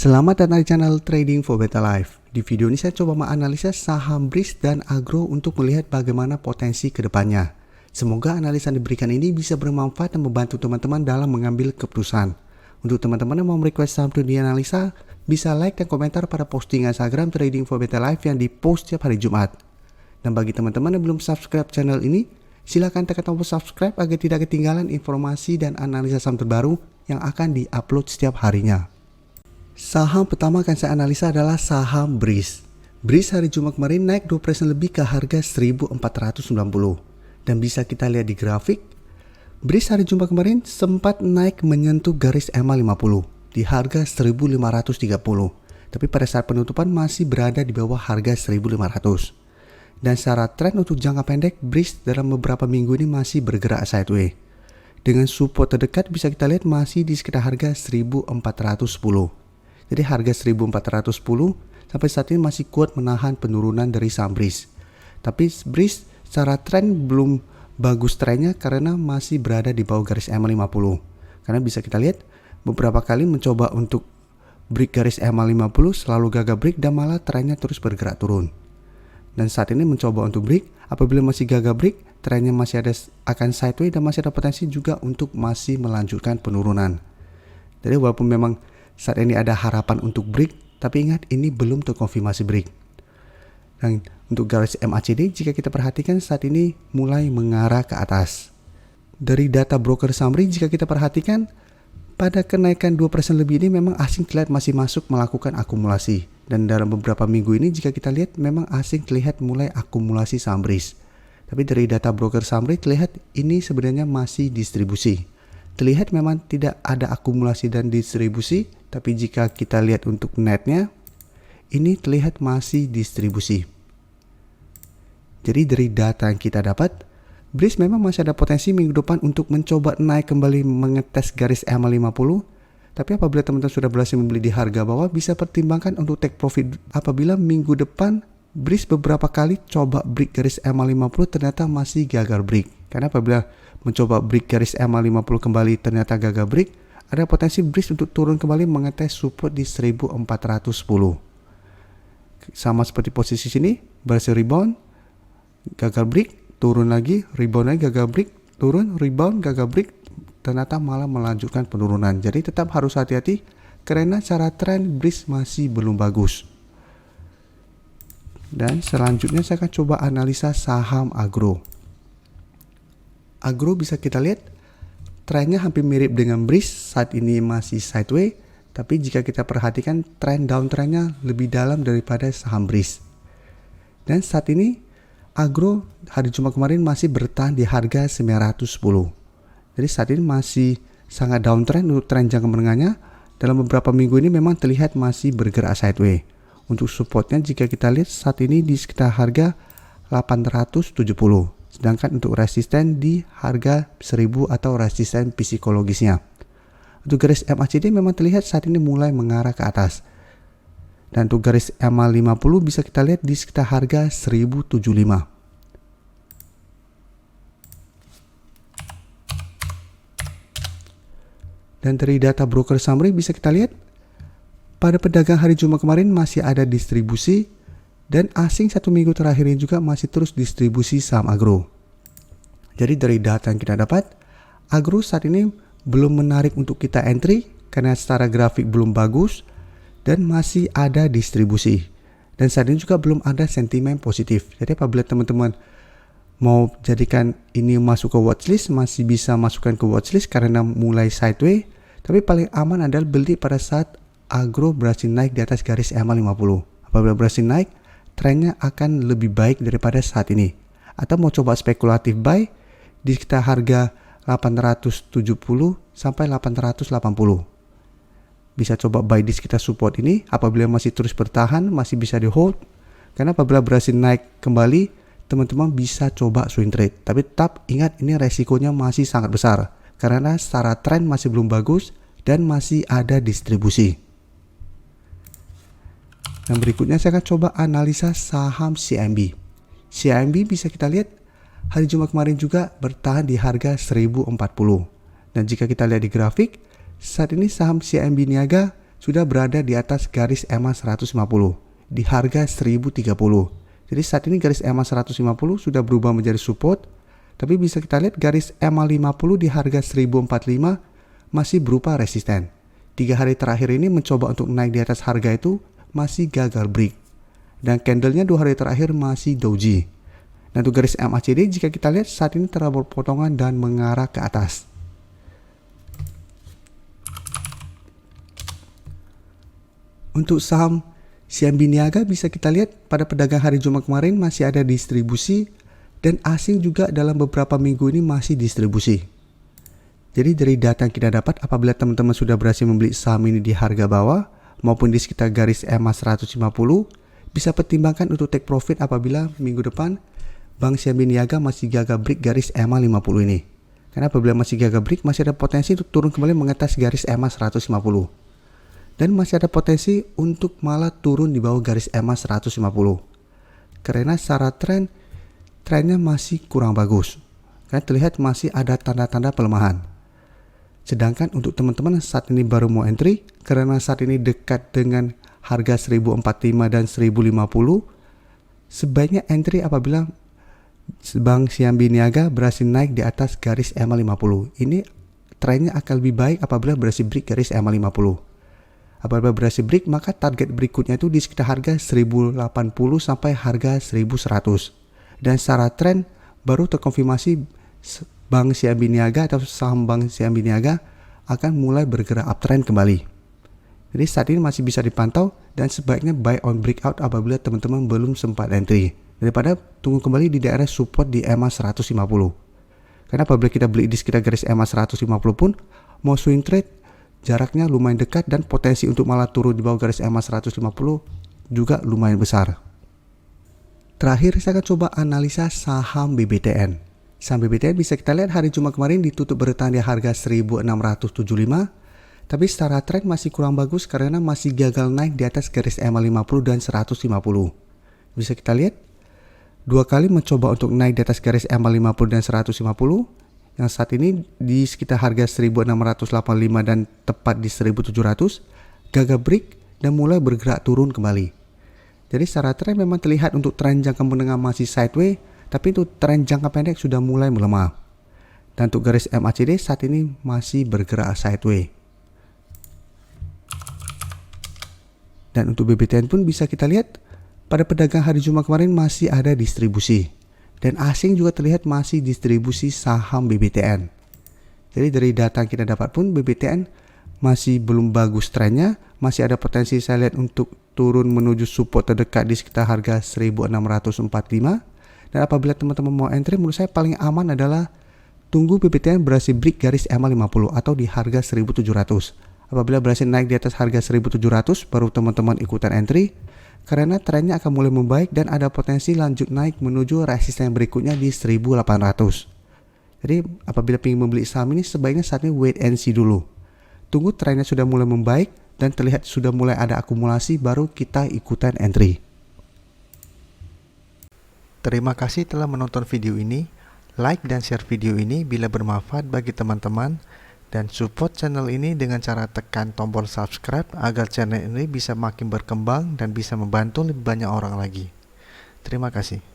Selamat datang di channel Trading for Better Life. Di video ini saya coba menganalisa saham BRIS dan Agro untuk melihat bagaimana potensi ke depannya. Semoga analisa yang diberikan ini bisa bermanfaat dan membantu teman-teman dalam mengambil keputusan. Untuk teman-teman yang mau request saham untuk dianalisa, bisa like dan komentar pada postingan Instagram Trading for Better Life yang dipost setiap hari Jumat. Dan bagi teman-teman yang belum subscribe channel ini, silakan tekan tombol subscribe agar tidak ketinggalan informasi dan analisa saham terbaru yang akan di-upload setiap harinya. Saham pertama akan saya analisa adalah saham BRIS. BRIS hari Jumat kemarin naik 2% lebih ke harga 1490. Dan bisa kita lihat di grafik, BRIS hari Jumat kemarin sempat naik menyentuh garis EMA 50 di harga 1530. Tapi pada saat penutupan masih berada di bawah harga 1500. Dan secara tren untuk jangka pendek, BRIS dalam beberapa minggu ini masih bergerak sideways. Dengan support terdekat bisa kita lihat masih di sekitar harga 1410. Jadi harga 1410 sampai saat ini masih kuat menahan penurunan dari saham BRIS. Tapi BRIS secara tren belum bagus trennya karena masih berada di bawah garis EMA 50. Karena bisa kita lihat beberapa kali mencoba untuk break garis EMA 50 selalu gagal break dan malah trennya terus bergerak turun. Dan saat ini mencoba untuk break, apabila masih gagal break, trennya masih ada akan sideways dan masih ada potensi juga untuk masih melanjutkan penurunan. Jadi walaupun memang saat ini ada harapan untuk break, tapi ingat ini belum terkonfirmasi break. Dan untuk garis MACD jika kita perhatikan saat ini mulai mengarah ke atas. Dari data broker Summary jika kita perhatikan pada kenaikan 2% lebih ini memang asing terlihat masih masuk melakukan akumulasi. Dan dalam beberapa minggu ini jika kita lihat memang asing terlihat mulai akumulasi saham BRIS. Tapi dari data broker Summary terlihat ini sebenarnya masih distribusi. Terlihat memang tidak ada akumulasi dan distribusi, tapi jika kita lihat untuk netnya, ini terlihat masih distribusi. Jadi dari data yang kita dapat, BRIS memang masih ada potensi minggu depan untuk mencoba naik kembali mengetes garis EMA 50. Tapi apabila teman-teman sudah berhasil membeli di harga bawah, bisa pertimbangkan untuk take profit apabila minggu depan BRIS beberapa kali coba break garis EMA 50 ternyata masih gagal break. Karena apabila mencoba break garis EMA 50 kembali ternyata gagal break, ada potensi BRIS untuk turun kembali mengetes support di 1410. Sama seperti posisi sini, berhasil rebound, gagal break, turun lagi, rebound lagi, gagal break, turun, rebound, gagal break, ternyata malah melanjutkan penurunan. Jadi tetap harus hati-hati karena cara tren BRIS masih belum bagus. Dan selanjutnya saya akan coba analisa saham Agro. Agro bisa kita lihat trennya hampir mirip dengan BRIS, saat ini masih sideways, tapi jika kita perhatikan tren downtrendnya lebih dalam daripada saham BRIS. Dan saat ini Agro hari Jumat kemarin masih bertahan di harga 910. Jadi saat ini masih sangat downtrend untuk tren jangka menengahnya. Dalam beberapa minggu ini memang terlihat masih bergerak sideways. Untuk supportnya jika kita lihat saat ini di sekitar harga 870. Sedangkan untuk resisten di harga 1000 atau resisten psikologisnya. Untuk garis MACD memang terlihat saat ini mulai mengarah ke atas. Dan untuk garis EMA 50 bisa kita lihat di sekitar harga 1075. Dan dari data broker Summary bisa kita lihat pada pedagang hari Jumat kemarin masih ada distribusi dan asing satu minggu terakhir ini juga masih terus distribusi saham Agro. Jadi dari data yang kita dapat, Agro saat ini belum menarik untuk kita entry karena secara grafik belum bagus dan masih ada distribusi. Dan saat ini juga belum ada sentimen positif. Jadi apabila teman-teman mau jadikan ini masuk ke watchlist, masih bisa masukkan ke watchlist karena mulai sideways. Tapi paling aman adalah beli pada saat Agro berhasil naik di atas garis EMA 50. Apabila berhasil naik, trennya akan lebih baik daripada saat ini. Atau mau coba spekulatif buy di sekitar harga 870 sampai 880. Bisa coba buy di sekitar support ini. Apabila masih terus bertahan, masih bisa di hold. Karena apabila berhasil naik kembali, teman-teman bisa coba swing trade. Tapi tetap ingat ini resikonya masih sangat besar. Karena secara tren masih belum bagus dan masih ada distribusi. Dan berikutnya saya akan coba analisa saham CIMB. CIMB bisa kita lihat hari Jumat kemarin juga bertahan di harga 1040. Dan jika kita lihat di grafik, saat ini saham CIMB Niaga sudah berada di atas garis EMA 150 di harga 1030. Jadi saat ini garis EMA 150 sudah berubah menjadi support, tapi bisa kita lihat garis EMA 50 di harga 1045 masih berupa resisten. 3 hari terakhir ini mencoba untuk naik di atas harga itu masih gagal break. Dan candlenya 2 hari terakhir masih doji. Dan untuk garis MACD jika kita lihat saat ini telah berpotongan dan mengarah ke atas. Untuk saham CMB Niaga bisa kita lihat pada pedagang hari Jumat kemarin masih ada distribusi dan asing juga dalam beberapa minggu ini masih distribusi. Jadi dari data yang kita dapat apabila teman-teman sudah berhasil membeli saham ini di harga bawah maupun di sekitar garis EMA 150, bisa pertimbangkan untuk take profit apabila minggu depan Bank CMB Niaga masih gagal break garis EMA 50 ini. Karena apabila masih gagal break masih ada potensi untuk turun kembali mengatas garis EMA 150. Dan masih ada potensi untuk malah turun di bawah garis EMA 150. Karena secara trennya masih kurang bagus. Karena terlihat masih ada tanda-tanda pelemahan. Sedangkan untuk teman-teman saat ini baru mau entry, karena saat ini dekat dengan harga 1045 dan 1050, sebaiknya entry apabila Bank CMB Niaga berhasil naik di atas garis EMA 50. Ini trennya akan lebih baik apabila berhasil break garis EMA 50. Apabila berhasil break, maka target berikutnya itu di sekitar harga 1080 sampai harga 1100. Dan secara tren baru terkonfirmasi Bank CMB Niaga atau saham Bank CMB Niaga akan mulai bergerak uptrend kembali. Jadi saat ini masih bisa dipantau dan sebaiknya buy on breakout apabila teman-teman belum sempat entry. Daripada tunggu kembali di daerah support di EMA 150. Karena apabila kita beli di sekitar garis EMA 150 pun, mau swing trade jaraknya lumayan dekat dan potensi untuk malah turun di bawah garis EMA 150 juga lumayan besar. Terakhir saya akan coba analisa saham BBTN. Saham BBTN bisa kita lihat hari Jumat kemarin ditutup bertahan di harga 1675, tapi secara tren masih kurang bagus karena masih gagal naik di atas garis EMA 50 dan 150. Bisa kita lihat 2 kali mencoba untuk naik di atas garis EMA 50 dan 150, yang saat ini di sekitar harga 1685 dan tepat di 1700, gagal break dan mulai bergerak turun kembali. Jadi secara tren memang terlihat untuk tren jangka menengah masih sideways, tapi untuk tren jangka pendek sudah mulai melemah. Dan untuk garis MACD saat ini masih bergerak sideways. Dan untuk BBTN pun bisa kita lihat pada pedagang hari Jumat kemarin masih ada distribusi. Dan asing juga terlihat masih distribusi saham BBTN. Jadi dari data yang kita dapat pun BBTN masih belum bagus trennya. Masih ada potensi saya lihat untuk turun menuju support terdekat di sekitar harga 1645. Dan apabila teman-teman mau entry, menurut saya paling aman adalah tunggu BBTN berhasil break garis EMA 50 atau di harga 1700. Apabila berhasil naik di atas harga 1700 baru teman-teman ikutan entry. Karena trennya akan mulai membaik dan ada potensi lanjut naik menuju resisten berikutnya di 1800. Jadi apabila ingin membeli saham ini sebaiknya saat ini wait and see dulu. Tunggu trennya sudah mulai membaik dan terlihat sudah mulai ada akumulasi baru kita ikutan entry. Terima kasih telah menonton video ini. Like dan share video ini bila bermanfaat bagi teman-teman. Dan support channel ini dengan cara tekan tombol subscribe agar channel ini bisa makin berkembang dan bisa membantu lebih banyak orang lagi. Terima kasih.